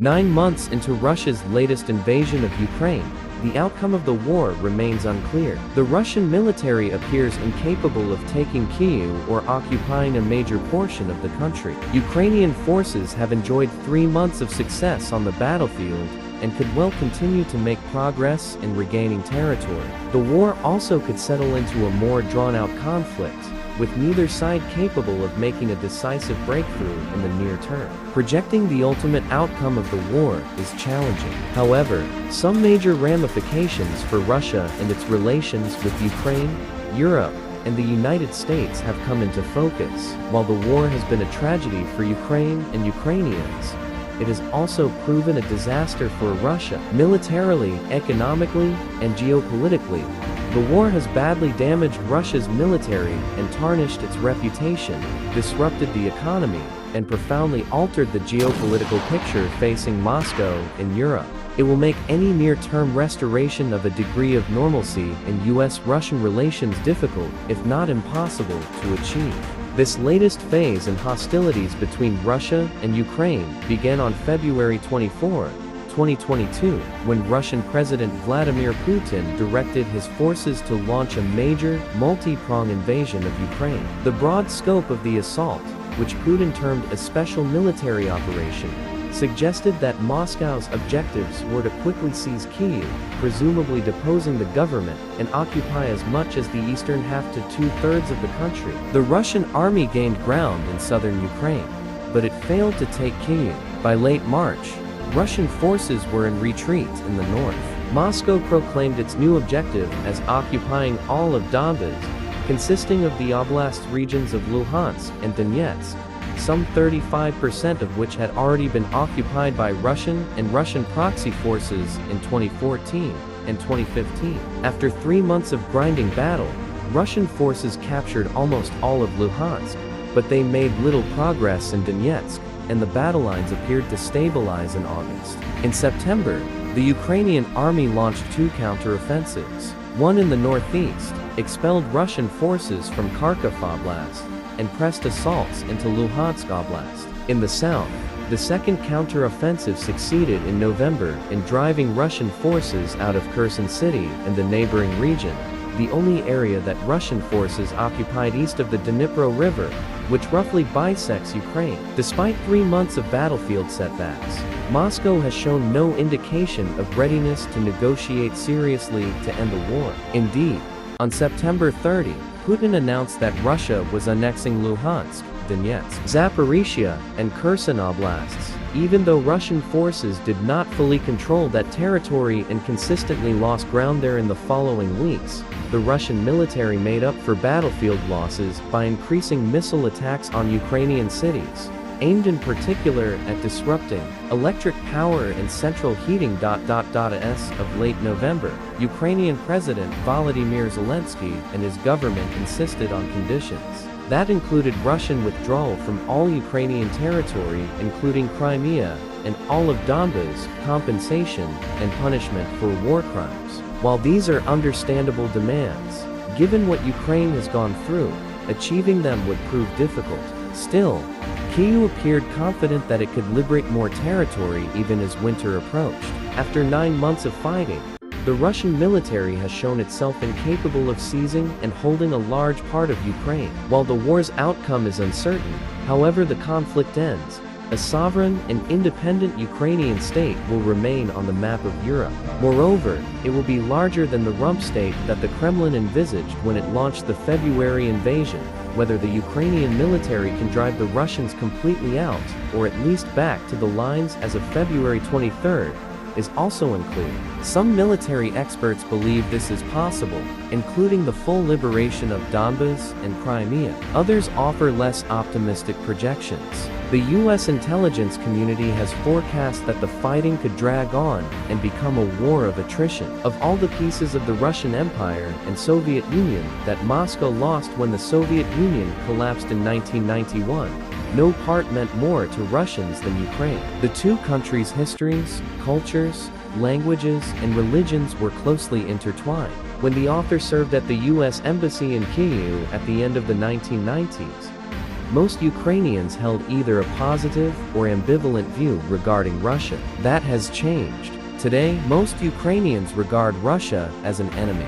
9 months into Russia's latest invasion of Ukraine, the outcome of the war remains unclear. The Russian military appears incapable of taking Kyiv or occupying a major portion of the country. Ukrainian forces have enjoyed 3 months of success on the battlefield and could well continue to make progress in regaining territory. The war also could settle into a more drawn-out conflict, with neither side capable of making a decisive breakthrough in the near term. Projecting the ultimate outcome of the war is challenging. However, some major ramifications for Russia and its relations with Ukraine, Europe, and the United States have come into focus. While the war has been a tragedy for Ukraine and Ukrainians, it has also proven a disaster for Russia. Militarily, economically, and geopolitically, the war has badly damaged Russia's military and tarnished its reputation, disrupted the economy, and profoundly altered the geopolitical picture facing Moscow in Europe. It will make any near-term restoration of a degree of normalcy in US-Russian relations difficult, if not impossible, to achieve. This latest phase in hostilities between Russia and Ukraine began on February 24, 2022, when Russian President Vladimir Putin directed his forces to launch a major, multi-pronged invasion of Ukraine. The broad scope of the assault, which Putin termed a special military operation, suggested that Moscow's objectives were to quickly seize Kyiv, presumably deposing the government, and occupy as much as the eastern half to two-thirds of the country. The Russian army gained ground in southern Ukraine, but it failed to take Kyiv. By late March, Russian forces were in retreat in the north. Moscow proclaimed its new objective as occupying all of Donbas, consisting of the oblast regions of Luhansk and Donetsk, some 35% of which had already been occupied by Russian and Russian proxy forces in 2014 and 2015. After 3 months of grinding battle, Russian forces captured almost all of Luhansk, but they made little progress in Donetsk, and the battle lines appeared to stabilize in August. In September, the Ukrainian army launched 2 counteroffensives. One in the northeast, expelled Russian forces from Kharkiv Oblast, and pressed assaults into Luhansk Oblast. In the south, the second counteroffensive succeeded in November in driving Russian forces out of Kherson City and the neighboring region, the only area that Russian forces occupied east of the Dnipro River, which roughly bisects Ukraine. Despite 3 months of battlefield setbacks, Moscow has shown no indication of readiness to negotiate seriously to end the war. Indeed, on September 30, Putin announced that Russia was annexing Luhansk, Donetsk, Zaporizhia, and Kherson Oblasts, even though Russian forces did not fully control that territory and consistently lost ground there in the following weeks. The Russian military made up for battlefield losses by increasing missile attacks on Ukrainian cities, aimed in particular at disrupting electric power and central heating. As of late November, Ukrainian President Volodymyr Zelensky and his government insisted on conditions that included Russian withdrawal from all Ukrainian territory, including Crimea, and all of Donbas, compensation, and punishment for war crimes. While these are understandable demands, given what Ukraine has gone through, achieving them would prove difficult. Still, Kyiv appeared confident that it could liberate more territory even as winter approached. After 9 months of fighting, the Russian military has shown itself incapable of seizing and holding a large part of Ukraine. While the war's outcome is uncertain, however the conflict ends, a sovereign and independent Ukrainian state will remain on the map of Europe. Moreover, it will be larger than the rump state that the Kremlin envisaged when it launched the February invasion. Whether the Ukrainian military can drive the Russians completely out, or at least back to the lines as of February 23, is also unclear. Some military experts believe this is possible, including the full liberation of Donbas and Crimea. Others offer less optimistic projections. The U.S. intelligence community has forecast that the fighting could drag on and become a war of attrition. Of all the pieces of the Russian Empire and Soviet Union that Moscow lost when the Soviet Union collapsed in 1991, no part meant more to Russians than Ukraine. The two countries' histories, cultures, languages, and religions were closely intertwined. When the author served at the U.S. Embassy in Kyiv at the end of the 1990s, most Ukrainians held either a positive or ambivalent view regarding Russia. That has changed. Today, most Ukrainians regard Russia as an enemy.